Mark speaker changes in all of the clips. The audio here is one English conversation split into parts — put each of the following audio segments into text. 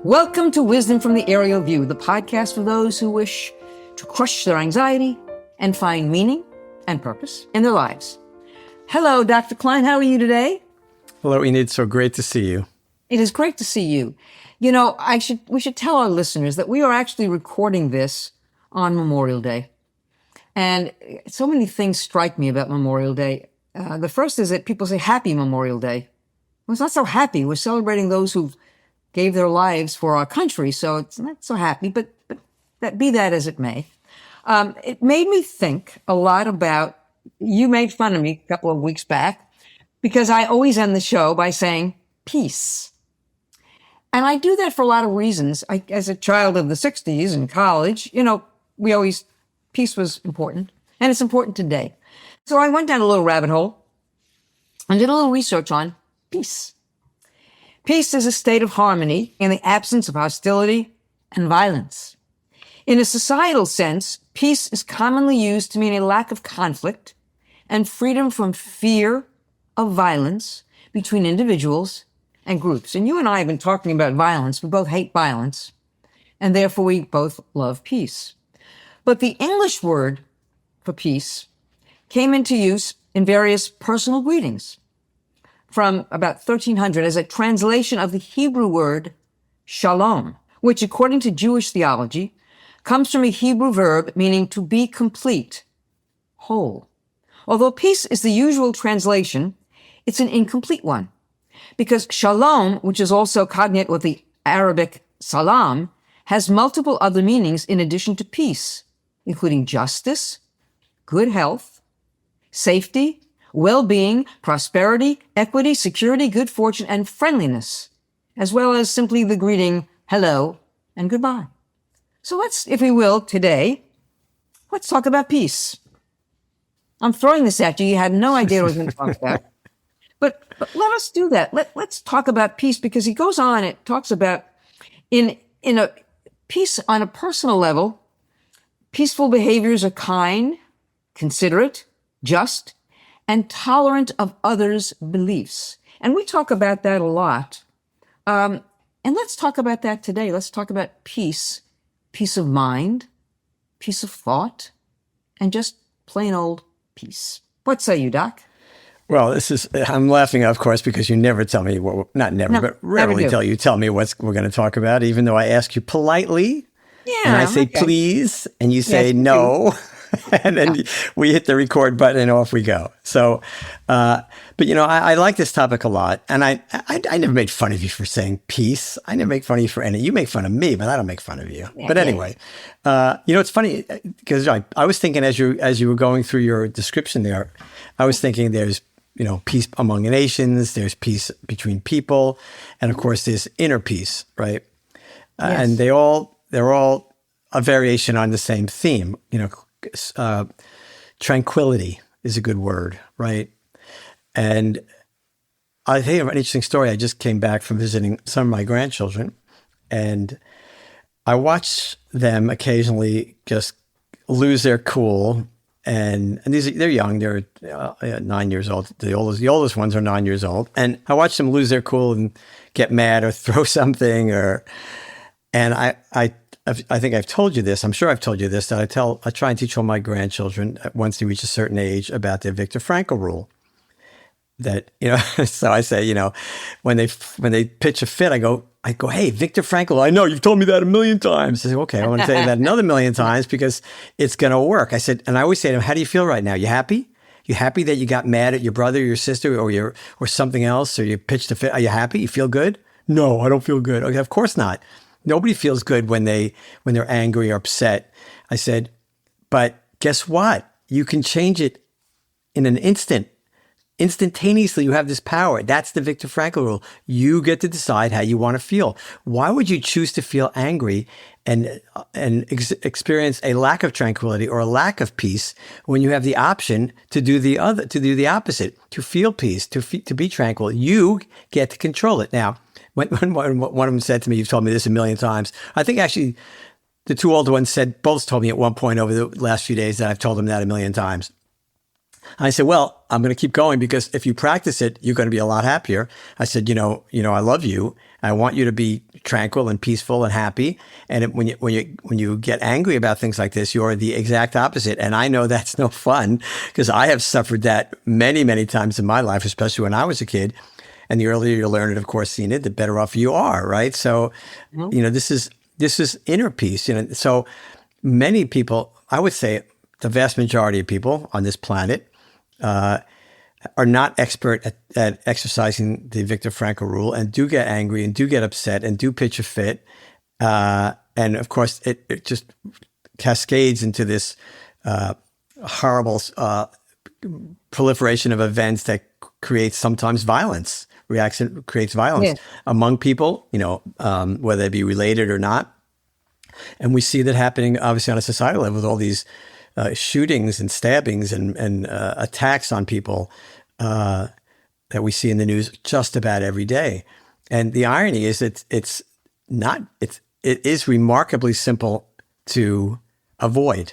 Speaker 1: Welcome to Wisdom from the Aerial View, the podcast for those who wish to crush their anxiety and find meaning and purpose in their lives. Hello, Dr. Klein. How are you today?
Speaker 2: Hello, Enid. So great to see you.
Speaker 1: It is great to see you. You know, we should tell our listeners that we are actually recording this on Memorial Day. And so many things strike me about Memorial Day. The first is that people say Happy Memorial Day. Well, it's not so happy. We're celebrating those who gave their lives for our country, so it's not so happy, but that be that as it may. It made me think a lot about, you made fun of me a couple of weeks back, because I always end the show by saying peace. And I do that for a lot of reasons. As a child of the 60s in college, peace was important, and it's important today. So I went down a little rabbit hole and did a little research on peace. Peace is a state of harmony in the absence of hostility and violence. In a societal sense, peace is commonly used to mean a lack of conflict and freedom from fear of violence between individuals and groups. And you and I have been talking about violence. We both hate violence, and therefore we both love peace. But the English word for peace came into use in various personal greetings from about 1300 as a translation of the Hebrew word shalom, which according to Jewish theology comes from a Hebrew verb meaning to be complete, whole. Although peace is the usual translation, it's an incomplete one, because shalom, which is also cognate with the Arabic salam, has multiple other meanings in addition to peace, including justice, good health, safety, well-being, prosperity, equity, security, good fortune, and friendliness, as well as simply the greeting, hello and goodbye. So let's, if we will, today, let's talk about peace. I'm throwing this at you. You had no idea what I was going to talk about. But let us do that. Let's talk about peace, because he goes on, it talks about in a peace on a personal level, peaceful behaviors are kind, considerate, just, and tolerant of others' beliefs. And we talk about that a lot. And let's talk about that today. Let's talk about peace of mind, peace of thought, and just plain old peace. What say you, Doc?
Speaker 2: Well, I'm laughing, of course, because you never tell me, but rarely tell me what we're going to talk about, even though I ask you politely.
Speaker 1: Yeah.
Speaker 2: And I say, please, and you say no. And then we hit the record button and off we go. So, but I like this topic a lot. And I never made fun of you for saying peace. I never make fun of you for anything. You make fun of me, but I don't make fun of you. Yeah, but anyway, it's funny because I was thinking as you were going through your description there, I was thinking there's, peace among nations, there's peace between people. And of course, there's inner peace, right? Yes. And they're all a variation on the same theme, tranquility is a good word, right? And I'll tell you an interesting story. I just came back from visiting some of my grandchildren, and I watch them occasionally just lose their cool. And they're young. They're 9 years old. The oldest ones are 9 years old. And I watch them lose their cool and get mad or throw something. And I think I've told you this. I'm sure I've told you this, that I try and teach all my grandchildren once they reach a certain age about the Viktor Frankl rule. That, so I say, when they pitch a fit, I go, hey, Viktor Frankl, I know you've told me that a million times. I say, okay, I want to tell you that another million times because it's going to work. I said, and I always say to them, how do you feel right now? You happy? You happy that you got mad at your brother, or your sister, or something else, or you pitched a fit? Are you happy? You feel good? No, I don't feel good. Okay, of course not. Nobody feels good when they're angry or upset. I said, but guess what? You can change it in an instant. Instantaneously, you have this power. That's the Viktor Frankl rule. You get to decide how you want to feel. Why would you choose to feel angry and experience a lack of tranquility or a lack of peace when you have the option to do the opposite, to feel peace, to be tranquil? You get to control it. Now, when one of them said to me, you've told me this a million times. I think actually the two older ones both told me at one point over the last few days that I've told them that a million times. I said, well, I'm going to keep going because if you practice it, you're going to be a lot happier. I said, I love you. I want you to be tranquil and peaceful and happy. And when you get angry about things like this, you're the exact opposite. And I know that's no fun because I have suffered that many, many times in my life, especially when I was a kid. And the earlier you learn it, of course, Enid, the better off you are, right? So, this is inner peace. So many people, I would say, the vast majority of people on this planet are not expert at exercising the Viktor Frankl rule and do get angry and do get upset and do pitch a fit. And of course, it just cascades into this horrible proliferation of events that creates sometimes violence. Reaction creates violence among people, whether they be related or not. And we see that happening, obviously, on a societal level with all these shootings and stabbings and attacks on people that we see in the news just about every day. And the irony is that it is remarkably simple to avoid,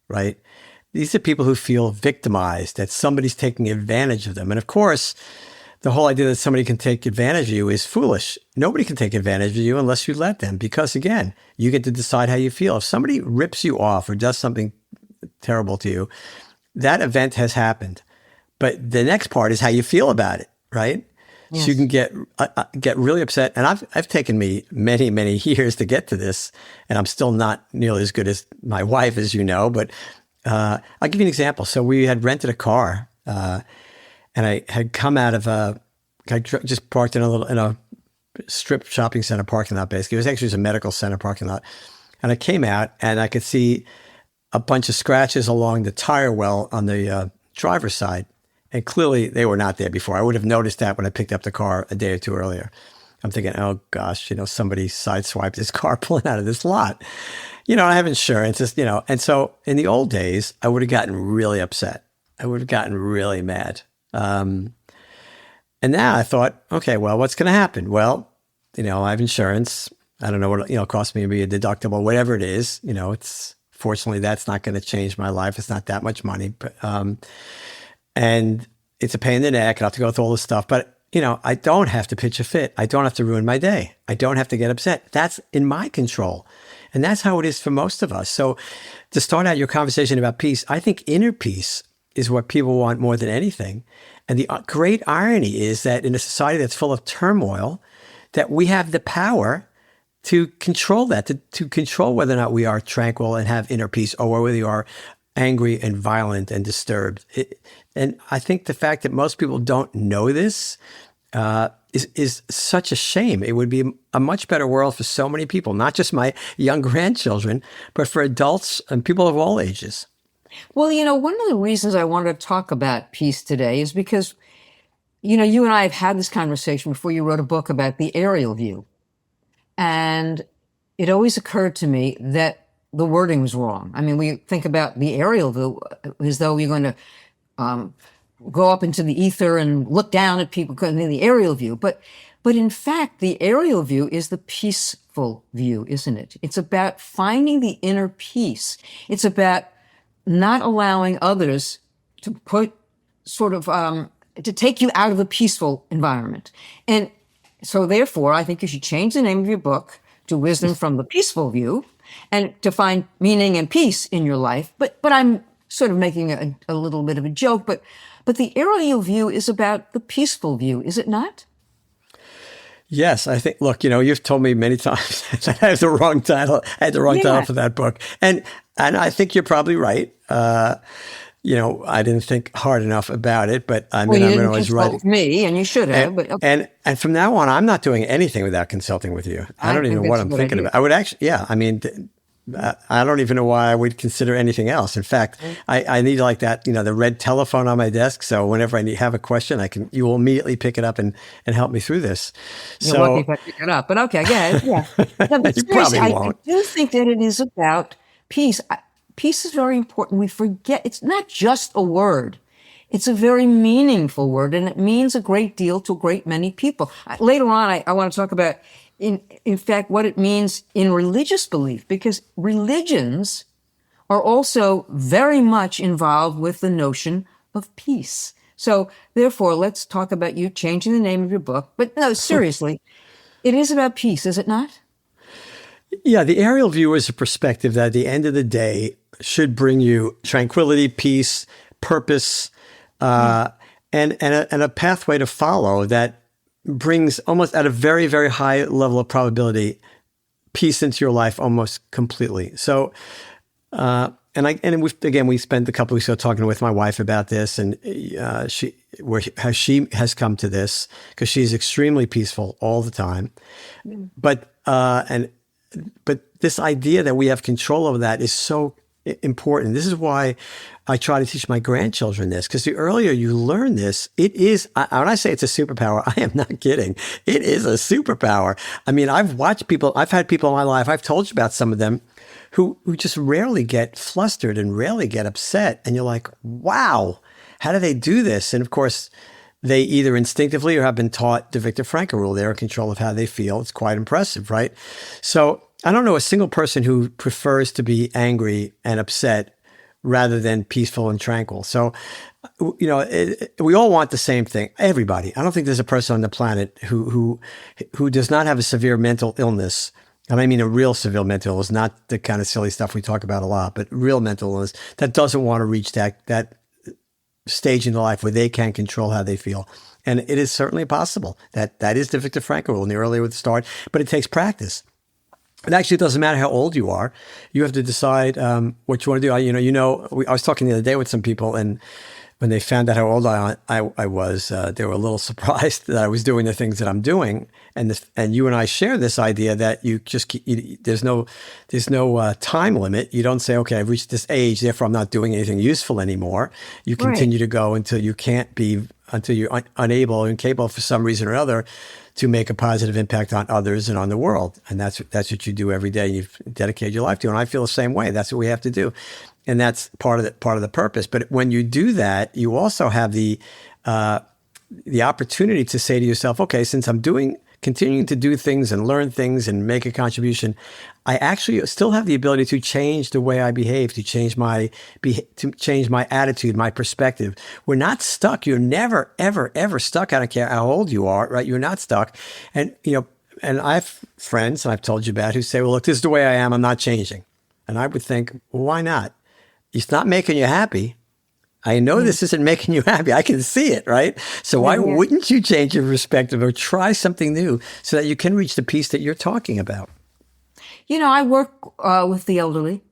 Speaker 2: right? These are people who feel victimized, that somebody's taking advantage of them. And of course, the whole idea that somebody can take advantage of you is foolish. Nobody can take advantage of you unless you let them, because again, you get to decide how you feel. If somebody rips you off or does something terrible to you, that event has happened. But the next part is how you feel about it, right? Yes. So you can get really upset. And I've taken me many, many years to get to this, and I'm still not nearly as good as my wife, as you know. But I'll give you an example. So we had rented a car, and I had come out of I just parked in a strip shopping center parking lot. Basically, it was actually a medical center parking lot, and I came out and I could see a bunch of scratches along the tire well on the driver's side. And clearly they were not there before. I would have noticed that when I picked up the car a day or two earlier. I'm thinking, oh gosh, somebody sideswiped this car pulling out of this lot. I have insurance, and so in the old days, I would have gotten really upset. I would have gotten really mad. And now I thought, okay, well, what's going to happen? Well, I have insurance. I don't know what, it costs me to be a deductible, whatever it is, fortunately, that's not going to change my life. It's not that much money, but, and it's a pain in the neck. I have to go through all this stuff, but I don't have to pitch a fit. I don't have to ruin my day. I don't have to get upset. That's in my control. And that's how it is for most of us. So to start out your conversation about peace, I think inner peace is what people want more than anything. And the great irony is that in a society that's full of turmoil, that we have the power to control that, to control whether or not we are tranquil and have inner peace, or whether we are angry and violent and disturbed. And I think the fact that most people don't know this is such a shame. It would be a much better world for so many people, not just my young grandchildren, but for adults and people of all ages.
Speaker 1: Well, one of the reasons I wanted to talk about peace today is because, you and I have had this conversation before. You wrote a book about the aerial view. And it always occurred to me that the wording was wrong. I mean, we think about the aerial view as though you're going to go up into the ether and look down at people in the aerial view. But in fact, the aerial view is the peaceful view, isn't it? It's about finding the inner peace. It's about not allowing others to to take you out of a peaceful environment. And so therefore, I think you should change the name of your book to Wisdom from the Peaceful View, and to find meaning and peace in your life. But I'm sort of making a little bit of a joke, but the aerial view is about the peaceful view, is it not?
Speaker 2: Yes, I think, look, you've told me many times that I have the wrong title. I had the wrong title for that book. And I think you're probably right. I didn't think hard enough about it, but I'm going to always write it.
Speaker 1: Me, and you should have.
Speaker 2: And,
Speaker 1: but okay.
Speaker 2: and from now on, I'm not doing anything without consulting with you. I don't even know what I'm thinking about. I would actually, I don't even know why I would consider anything else. In fact, I need like that, the red telephone on my desk. So whenever I have a question, you will immediately pick it up and help me through this.
Speaker 1: You're lucky if I pick it up, but okay, yeah. No, but
Speaker 2: you probably won't.
Speaker 1: I do think that it is about peace. Peace is very important. We forget it's not just a word. It's a very meaningful word, and it means a great deal to a great many people. Later on, I want to talk about, in fact, what it means in religious belief, because religions are also very much involved with the notion of peace. So therefore, let's talk about you changing the name of your book. But no, seriously, it is about peace, is it not?
Speaker 2: Yeah, the aerial view is a perspective that at the end of the day should bring you tranquility, peace, purpose,
Speaker 1: Yeah.
Speaker 2: and a pathway to follow that brings almost at a very, very high level of probability peace into your life almost completely. So, we spent a couple of weeks ago talking with my wife about this, and how she has come to this because she's extremely peaceful all the time, but but this idea that we have control over that is so important. This is why I try to teach my grandchildren this, because the earlier you learn this, it is, when I say it's a superpower, I am not kidding. It is a superpower. I mean, I've had people in my life, I've told you about some of them who just rarely get flustered and rarely get upset. And you're like, wow, how do they do this? And of course, they either instinctively or have been taught the Viktor Frankl rule. They're in control of how they feel. It's quite impressive, right? So I don't know a single person who prefers to be angry and upset rather than peaceful and tranquil. So, we all want the same thing. Everybody. I don't think there's a person on the planet who does not have a severe mental illness. And I mean a real severe mental illness, not the kind of silly stuff we talk about a lot, but real mental illness that doesn't want to reach that stage in their life where they can control how they feel. And it is certainly possible. That is the Viktor Frankl rule, and the earlier we start, but it takes practice. It actually doesn't matter how old you are. You have to decide what you want to do. I was talking the other day with some people, and when they found out how old I was, they were a little surprised that I was doing the things that I'm doing. And you and I share this idea that there's no time limit. You don't say, okay, I've reached this age, therefore I'm not doing anything useful anymore. You continue to go until you're unable or incapable for some reason or other to make a positive impact on others and on the world. And that's what you do every day. You've dedicated your life to. And I feel the same way. That's what we have to do. And that's part of the purpose. But when you do that, you also have the opportunity to say to yourself, okay, since I'm continuing to do things and learn things and make a contribution, I actually still have the ability to change the way I behave, to change my attitude, my perspective. We're not stuck. You're never, ever, ever stuck. I don't care how old you are, right? You're not stuck. And, and I have friends, and I've told you about, who say, well, look, this is the way I am. I'm not changing. And I would think, well, why not? It's not making you happy. I know this isn't making you happy. I can see it, right? So why wouldn't you change your perspective or try something new so that you can reach the peace that you're talking about?
Speaker 1: I work with the elderly,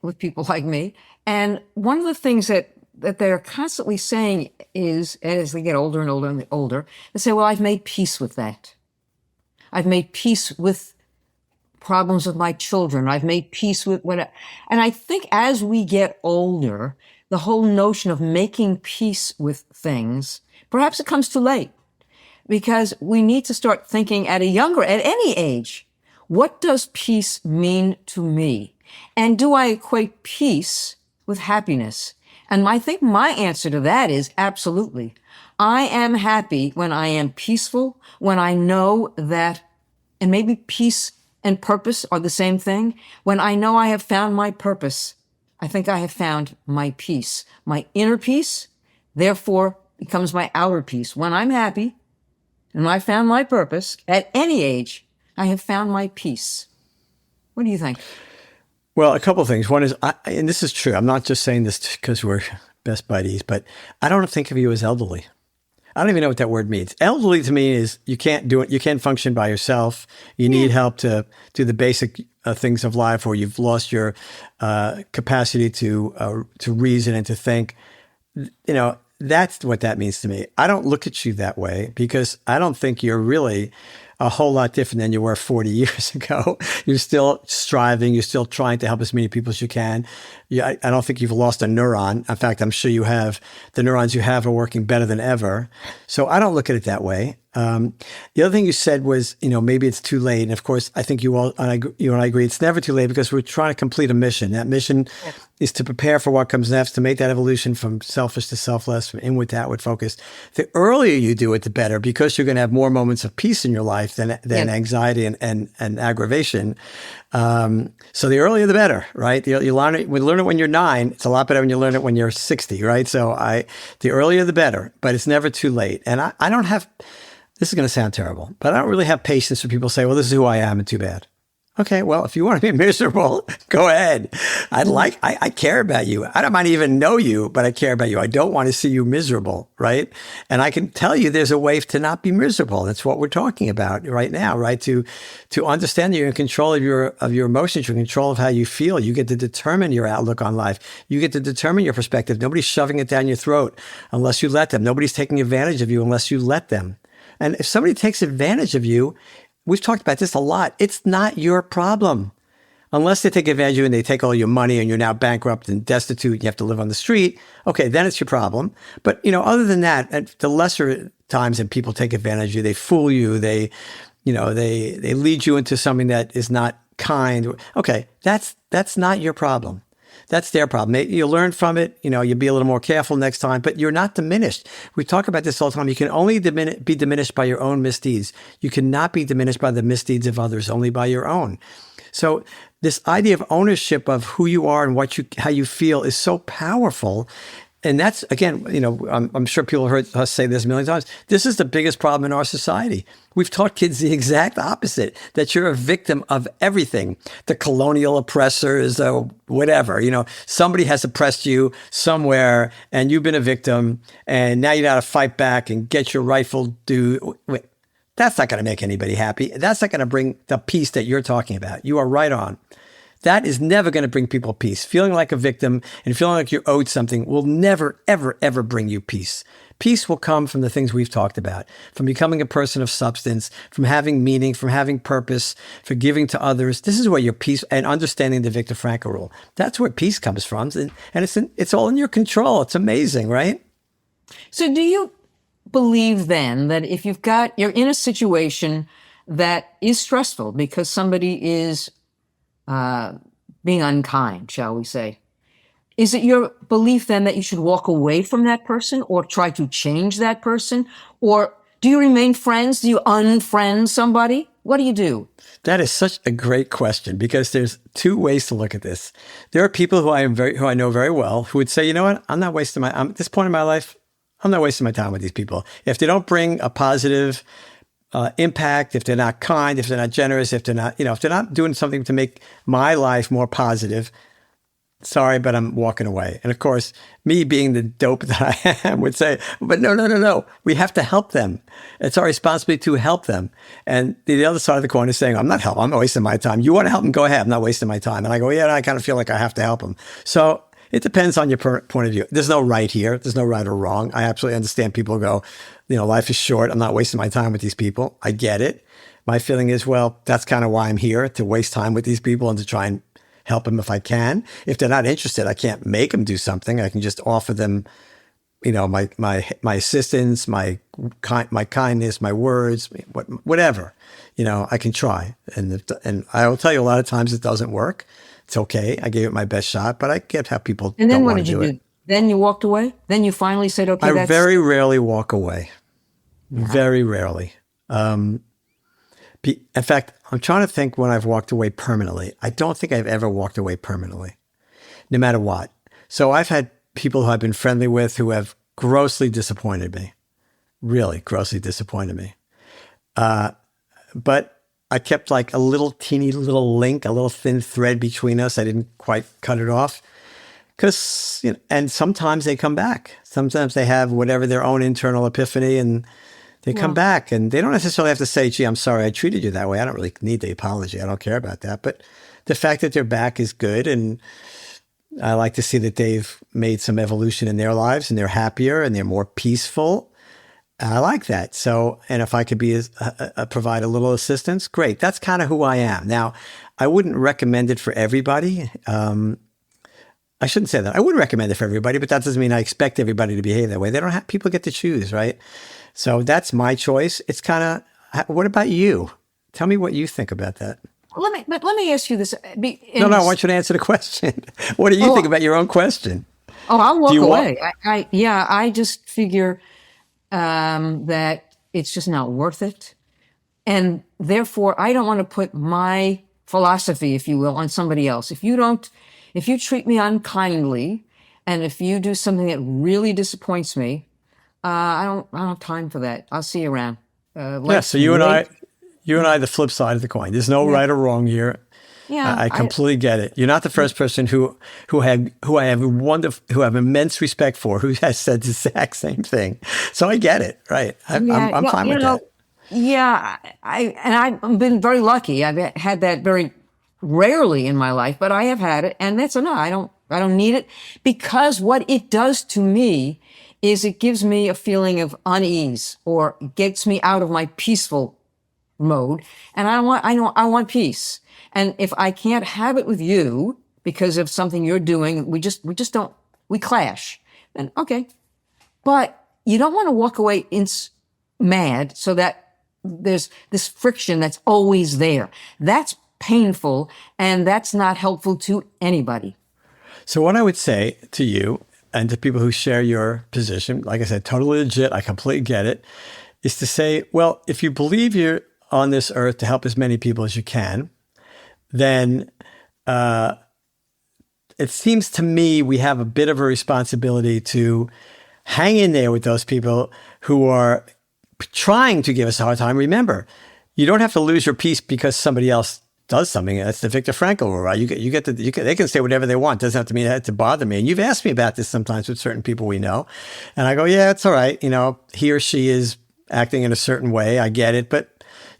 Speaker 1: with people like me. And one of the things that they're constantly saying is, as they get older and older and older, they say, well, I've made peace with that. I've made peace with problems with my children. I've made peace with and I think as we get older, the whole notion of making peace with things, perhaps it comes too late, because we need to start thinking at any age, what does peace mean to me? And do I equate peace with happiness? And I think my answer to that is absolutely. I am happy when I am peaceful, when I know that, and maybe peace and purpose are the same thing. When I know I have found my purpose, I think I have found my peace. My inner peace, therefore, becomes my outer peace. When I'm happy and I found my purpose, at any age, I have found my peace. What do you think?
Speaker 2: Well, a couple of things. One is, and this is true, I'm not just saying this because we're best buddies, but I don't think of you as elderly. I don't even know what that word means. Elderly to me is you can't do it. You can't function by yourself. You need help to do the basic things of life, or you've lost your capacity to reason and to think. That's what that means to me. I don't look at you that way because I don't think you're really a whole lot different than you were 40 years ago. You're still striving. You're still trying to help as many people as you can. I don't think you've lost a neuron. In fact, I'm sure the neurons you have are working better than ever. So I don't look at it that way. The other thing you said was, maybe it's too late. And of course, I think you and I agree it's never too late because we're trying to complete a mission. That mission is to prepare for what comes next, to make that evolution from selfish to selfless, from inward to outward focus. The earlier you do it, the better, because you're going to have more moments of peace in your life than anxiety and aggravation. So the earlier the better, right? You learn it. We learn it when you're 9. It's a lot better when you learn it when you're 60, right? So the earlier the better, but it's never too late. And I don't have. This is going to sound terrible, but I don't really have patience for people say, "Well, this is who I am," and too bad. Okay, well, if you want to be miserable, go ahead. I care about you. I don't might even know you, but I care about you. I don't want to see you miserable, right? And I can tell you there's a way to not be miserable. That's what we're talking about right now, right? To understand that you're in control of your emotions, you're in control of how you feel. You get to determine your outlook on life. You get to determine your perspective. Nobody's shoving it down your throat unless you let them. Nobody's taking advantage of you unless you let them. And if somebody takes advantage of you, we've talked about this a lot. It's not your problem. Unless they take advantage of you and they take all your money and you're now bankrupt and destitute and you have to live on the street. Okay, then it's your problem. But, other than that, at the lesser times that people take advantage of you, they fool you, they lead you into something that is not kind. Okay, that's not your problem. That's their problem. You learn from it. You'll be a little more careful next time, but you're not diminished. We talk about this all the time. You can only be diminished by your own misdeeds. You cannot be diminished by the misdeeds of others, only by your own. So this idea of ownership of who you are and how you feel is so powerful. And that's, again, I'm sure people have heard us say this a million times. This is the biggest problem in our society. We've taught kids the exact opposite, that you're a victim of everything. The colonial oppressors, or whatever, somebody has oppressed you somewhere and you've been a victim and now you got to fight back and get your rightful due. Wait, that's not going to make anybody happy. That's not going to bring the peace that you're talking about. You are right on. That is never going to bring people peace. Feeling like a victim and feeling like you're owed something will never, ever, ever bring you peace. Peace will come from the things we've talked about, from becoming a person of substance, from having meaning, from having purpose, for giving to others. This is where your peace and understanding the Viktor Frankl rule. That's where peace comes from. And it's all in your control. It's amazing, right?
Speaker 1: So do you believe then that if you're in a situation that is stressful because somebody is being unkind, shall we say, is it your belief then that you should walk away from that person or try to change that person? Or do you remain friends? Do you unfriend somebody? What do you do?
Speaker 2: That is such a great question because there's two ways to look at this. There are people who I know very well who would say, you know what, I'm not wasting at this point in my life, I'm not wasting my time with these people. If they don't bring a positive impact, if they're not kind, if they're not generous, if they're not doing something to make my life more positive, sorry, but I'm walking away. And of course, me being the dope that I am would say, but no. We have to help them. It's our responsibility to help them. And the other side of the coin is saying, I'm not wasting my time. You want to help them? Go ahead. I'm not wasting my time. And I go, yeah, I kind of feel like I have to help them. So it depends on your point of view. There's no right here. There's no right or wrong. I absolutely understand people go, life is short. I'm not wasting my time with these people. I get it. My feeling is, well, that's kind of why I'm here, to waste time with these people and to try and help them if I can. If they're not interested, I can't make them do something. I can just offer them, my assistance, my kindness, my words, whatever. I can try. And I will tell you, a lot of times it doesn't work. It's okay. I gave it my best shot, but I get how people
Speaker 1: and then
Speaker 2: don't
Speaker 1: what
Speaker 2: want
Speaker 1: did
Speaker 2: to do
Speaker 1: you
Speaker 2: it.
Speaker 1: do? Then you walked away? Then you finally said, okay,
Speaker 2: I very rarely walk away. Very rarely. In fact, I'm trying to think when I've walked away permanently. I don't think I've ever walked away permanently, no matter what. So I've had people who I've been friendly with who have grossly disappointed me, really grossly disappointed me. But I kept like a little teeny little link, a little thin thread between us. I didn't quite cut it off. Because, and sometimes they come back. Sometimes they have whatever their own internal epiphany and they come back, and they don't necessarily have to say, gee, I'm sorry I treated you that way. I don't really need the apology. I don't care about that. But the fact that they're back is good. And I like to see that they've made some evolution in their lives and they're happier and they're more peaceful. I like that. So, and if I could provide a little assistance, great. That's kind of who I am. Now, I wouldn't recommend it for everybody. I shouldn't say that. I would recommend it for everybody, but that doesn't mean I expect everybody to behave that way. People get to choose, right? So that's my choice. It's kind of, what about you? Tell me what you think about that.
Speaker 1: Let me ask you this.
Speaker 2: No, I want you to answer the question. What do you think about your own question?
Speaker 1: Oh, I'll walk away. I just figure that it's just not worth it. And therefore, I don't want to put my philosophy, if you will, on somebody else. If you treat me unkindly, and if you do something that really disappoints me, I don't have time for that. I'll see you around.
Speaker 2: Yeah.
Speaker 1: Let's
Speaker 2: So you and
Speaker 1: wait.
Speaker 2: I, you and I, the flip side of the coin. There's no
Speaker 1: Yeah,
Speaker 2: right or wrong here.
Speaker 1: yeah.
Speaker 2: I completely get it. You're not the first person who I have immense respect for who has said the exact same thing. So I get it. Right.
Speaker 1: Yeah,
Speaker 2: I'm
Speaker 1: well,
Speaker 2: fine with that.
Speaker 1: yeah, I've been very lucky. I've had that very rarely in my life, but I have had it, and that's enough. I don't need it because what it does to me is it gives me a feeling of unease or gets me out of my peaceful mode, and I want peace. And if I can't have it with you because of something you're doing, we just don't we clash. Then okay, but you don't want to walk away mad so that there's this friction that's always there. That's painful and that's not helpful to anybody.
Speaker 2: So what I would say to you and to people who share your position, like I said, totally legit, I completely get it, is to say, well, if you believe you're on this earth to help as many people as you can, then it seems to me we have a bit of a responsibility to hang in there with those people who are trying to give us a hard time. Remember, you don't have to lose your peace because somebody else does something. That's the Viktor Frankl rule, right? They can say whatever they want. It doesn't have to mean that to bother me. And you've asked me about this sometimes with certain people we know. And I go, yeah, it's all right. He or she is acting in a certain way. I get it. But,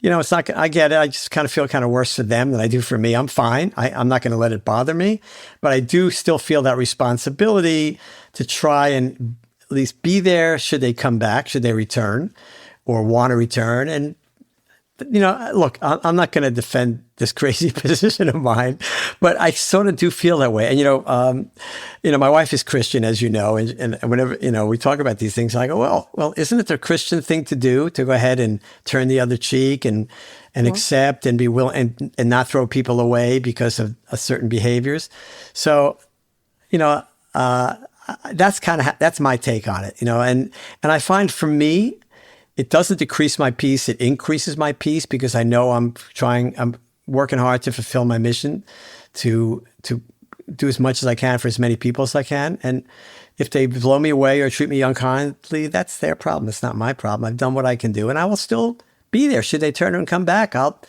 Speaker 2: it's not, I get it. I just kind of feel kind of worse for them than I do for me. I'm fine. I'm not going to let it bother me. But I do still feel that responsibility to try and at least be there should they come back, should they return or want to return. And, look, I'm not going to defend this crazy position of mine, but I sort of do feel that way. And, my wife is Christian, as you know, and whenever, we talk about these things, I go, well, isn't it the Christian thing to do to go ahead and turn the other cheek and accept and be willing and not throw people away because of certain behaviors? So, that's my take on it, and I find for me, it doesn't decrease my peace. It increases my peace because I know I'm working hard to fulfill my mission to do as much as I can for as many people as I can. And if they blow me away or treat me unkindly, that's their problem. It's not my problem. I've done what I can do and I will still be there. Should they turn and come back, I'll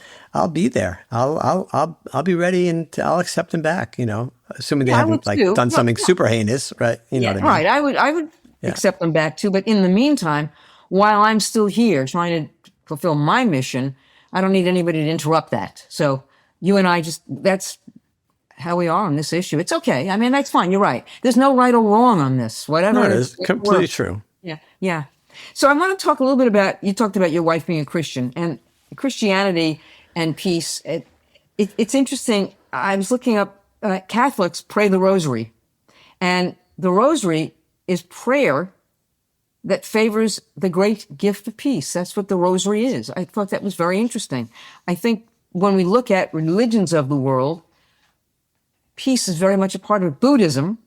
Speaker 2: be there. I'll be ready and I'll accept them back, assuming they haven't done something super heinous, right? You know what I mean?
Speaker 1: Right. I would accept them back too. But in the meantime, while I'm still here trying to fulfill my mission, I don't need anybody to interrupt that. So you and I that's how we are on this issue. It's okay. I mean, that's fine. You're right. There's no right or wrong on this. Whatever.
Speaker 2: No, it is completely true.
Speaker 1: Yeah. Yeah. So I want to talk a little bit you talked about your wife being a Christian and Christianity and peace. It's interesting. I was looking up, Catholics pray the rosary, and the rosary is prayer that favors the great gift of peace. That's what the rosary is. I thought that was very interesting. I think when we look at religions of the world, peace is very much a part of it. Buddhism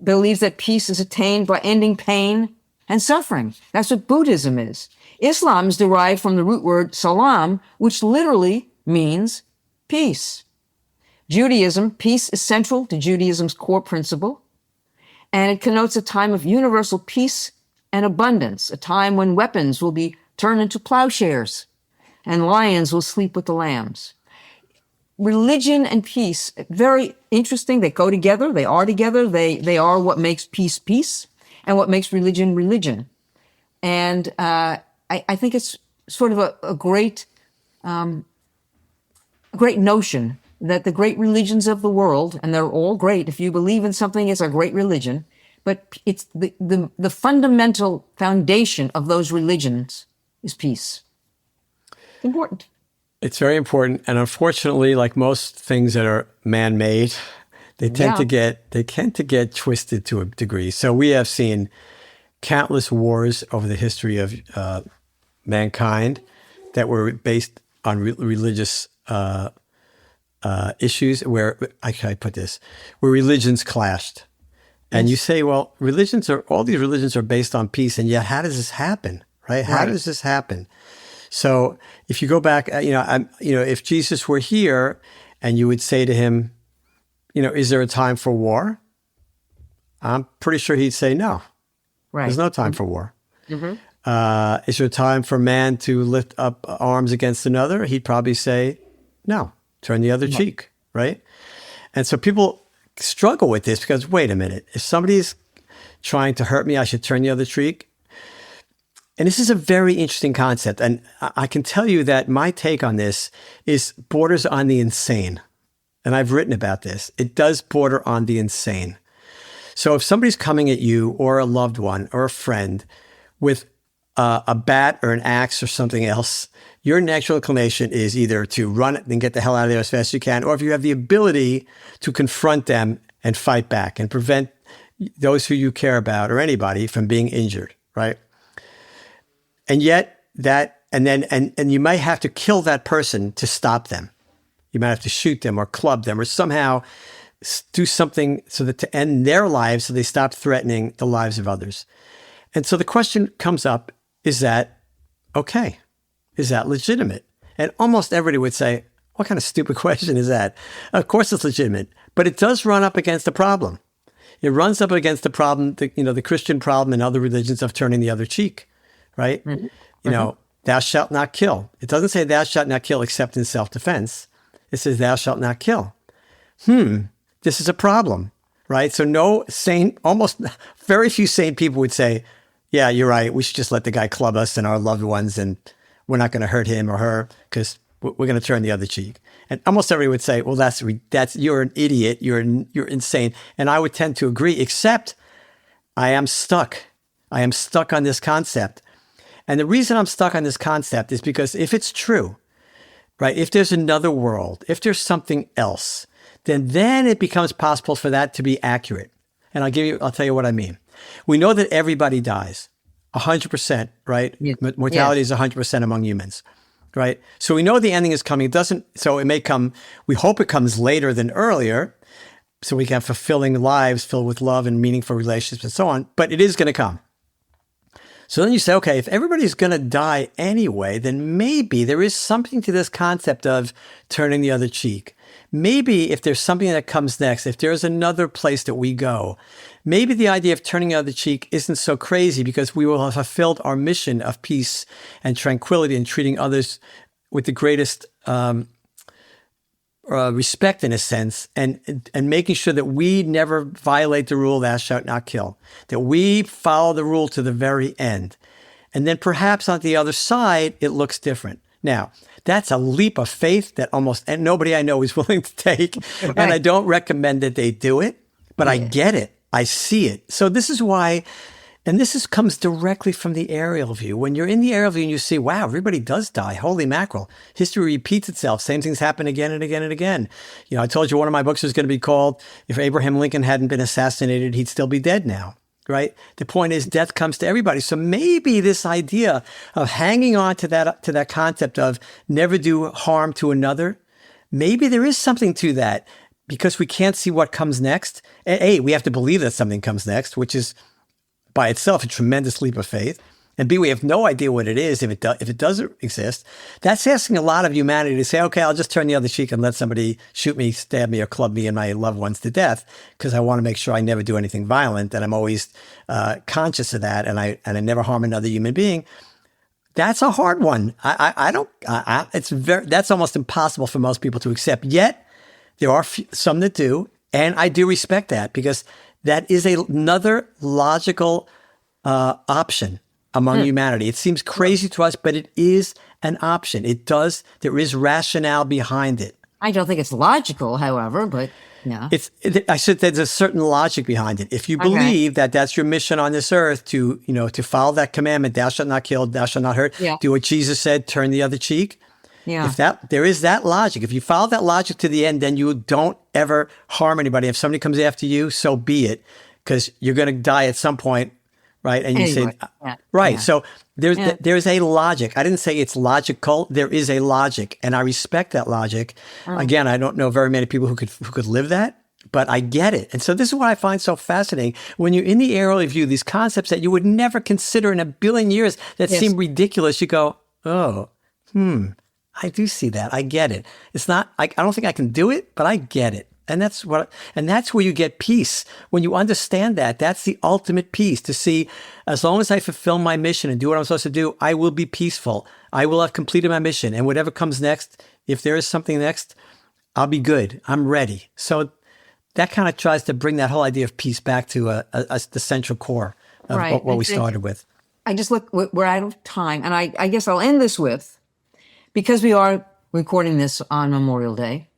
Speaker 1: believes that peace is attained by ending pain and suffering. That's what Buddhism is. Islam is derived from the root word salam, which literally means peace. Judaism, peace is central to Judaism's core principle, and it connotes a time of universal peace and abundance, a time when weapons will be turned into plowshares and lions will sleep with the lambs. Religion and peace, very interesting. They go together. They are together. They are what makes peace peace and what makes religion religion. And I think it's sort of a great notion that the great religions of the world, and they're all great. If you believe in something, it's a great religion. But it's the fundamental foundation of those religions is peace. It's important.
Speaker 2: It's very important. And unfortunately, like most things that are man-made, they tend to get twisted to a degree. So we have seen countless wars over the history of mankind that were based on religious issues where, how can I put this, where religions clashed. And you say, well, all these religions are based on peace. And yet, how does this happen? Right? How does this happen? So if you go back, if Jesus were here and you would say to him, is there a time for war? I'm pretty sure he'd say no.
Speaker 1: Right.
Speaker 2: There's no time for war.
Speaker 1: Mm-hmm.
Speaker 2: Is there a time for man to lift up arms against another? He'd probably say no, turn the other cheek, right? And so people struggle with this because, wait a minute, if somebody's trying to hurt me, I should turn the other cheek. And this is a very interesting concept. And I can tell you that my take on this is borders on the insane. And I've written about this. It does border on the insane. So if somebody's coming at you or a loved one or a friend with a bat or an axe or something else, your natural inclination is either to run and get the hell out of there as fast as you can, or if you have the ability to confront them and fight back and prevent those who you care about or anybody from being injured, right? And yet and you might have to kill that person to stop them. You might have to shoot them or club them or somehow do something so that to end their lives so they stop threatening the lives of others. And so the question comes up, is that okay? Is that legitimate? And almost everybody would say, what kind of stupid question is that? Of course it's legitimate, but it does run up against a problem. It runs up against the problem, the Christian problem and other religions of turning the other cheek, right? Mm-hmm. Thou shalt not kill. It doesn't say thou shalt not kill except in self-defense. It says thou shalt not kill. This is a problem, right? So almost very few sane people would say, yeah, you're right. We should just let the guy club us and our loved ones, and we're not going to hurt him or her because we're going to turn the other cheek. And almost everybody would say, well, that's you're an idiot. You're insane. And I would tend to agree, except I am stuck. I am stuck on this concept. And the reason I'm stuck on this concept is because if it's true, right, if there's another world, if there's something else, then it becomes possible for that to be accurate. And I'll tell you what I mean. We know that everybody dies, 100%, right? Yeah. Mortality is 100% among humans, right? So we know the ending is coming. So it may come, we hope it comes later than earlier, so we can have fulfilling lives filled with love and meaningful relationships and so on, but it is going to come. So then you say, okay, if everybody's going to die anyway, then maybe there is something to this concept of turning the other cheek. Maybe if there's something that comes next, if there's another place that we go, maybe the idea of turning the other cheek isn't so crazy because we will have fulfilled our mission of peace and tranquility and treating others with the greatest respect in a sense, and making sure that we never violate the rule, thou shalt not kill, that we follow the rule to the very end. And then perhaps on the other side, it looks different. Now, that's a leap of faith that and nobody I know is willing to take. Right. And I don't recommend that they do it, but I get it. I see it. So this is why, and comes directly from the aerial view. When you're in the aerial view and you see, wow, everybody does die. Holy mackerel. History repeats itself. Same things happen again and again and again. I told you one of my books was going to be called, If Abraham Lincoln Hadn't Been Assassinated, He'd Still Be Dead Now. Right? The point is death comes to everybody. So maybe this idea of hanging on to that concept of never do harm to another, maybe there is something to that because we can't see what comes next. A, we have to believe that something comes next, which is by itself a tremendous leap of faith. And B, we have no idea what it is if it doesn't exist. That's asking a lot of humanity to say, okay, I'll just turn the other cheek and let somebody shoot me, stab me, or club me and my loved ones to death because I want to make sure I never do anything violent and I'm always conscious of that and I never harm another human being. That's a hard one. That's almost impossible for most people to accept. Yet there are some that do, and I do respect that because that is another logical option among humanity. It seems crazy to us, but it is an option. There is rationale behind it.
Speaker 1: I don't think it's logical, however, but yeah.
Speaker 2: I said there's a certain logic behind it. If you believe that that's your mission on this earth to follow that commandment, thou shalt not kill, thou shalt not hurt, do what Jesus said, turn the other cheek.
Speaker 1: Yeah.
Speaker 2: There is that logic. If you follow that logic to the end, then you don't ever harm anybody. If somebody comes after you, so be it, because you're going to die at some point. Right. And you say, right. Yeah. So there's a logic. I didn't say it's logical. There is a logic. And I respect that logic. Again, I don't know very many people who could live that, but I get it. And so this is what I find so fascinating. When you're in the aerial view, these concepts that you would never consider in a billion years that seem ridiculous, you go, oh, I do see that. I get it. It's not, I don't think I can do it, but I get it. And that's where you get peace. When you understand that, that's the ultimate peace, to see, as long as I fulfill my mission and do what I'm supposed to do, I will be peaceful. I will have completed my mission. And whatever comes next, if there is something next, I'll be good. I'm ready. So that kind of tries to bring that whole idea of peace back to the central core of
Speaker 1: Right.
Speaker 2: what we started with.
Speaker 1: I just look, we're out of time. And I guess I'll end this with, because we are recording this on Memorial Day,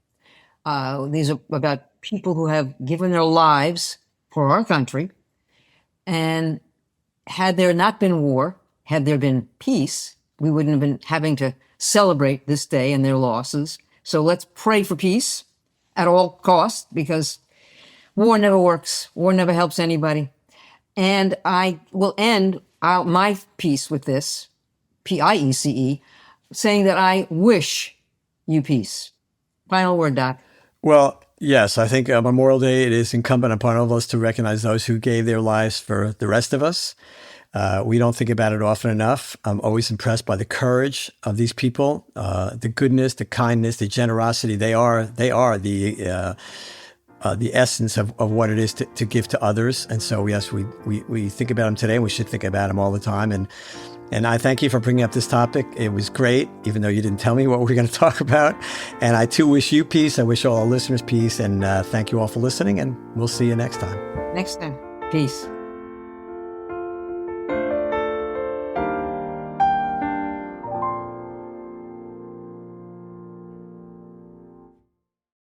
Speaker 1: these are about people who have given their lives for our country. And had there not been war, had there been peace, we wouldn't have been having to celebrate this day and their losses. So let's pray for peace at all costs, because war never works. War never helps anybody. And I will end my piece with this, P-I-E-C-E, saying that I wish you peace. Final word, Doc.
Speaker 2: Well, yes, I think Memorial Day, it is incumbent upon all of us to recognize those who gave their lives for the rest of us. We don't think about it often enough. I'm always impressed by the courage of these people, the goodness, the kindness, the generosity. They are the essence of what it is to give to others. And so, yes, we think about them today, and we should think about them all the time. And I thank you for bringing up this topic. It was great, even though you didn't tell me what we were going to talk about. And I too wish you peace. I wish all our listeners peace. And thank you all for listening. And we'll see you next time.
Speaker 1: Next time. Peace.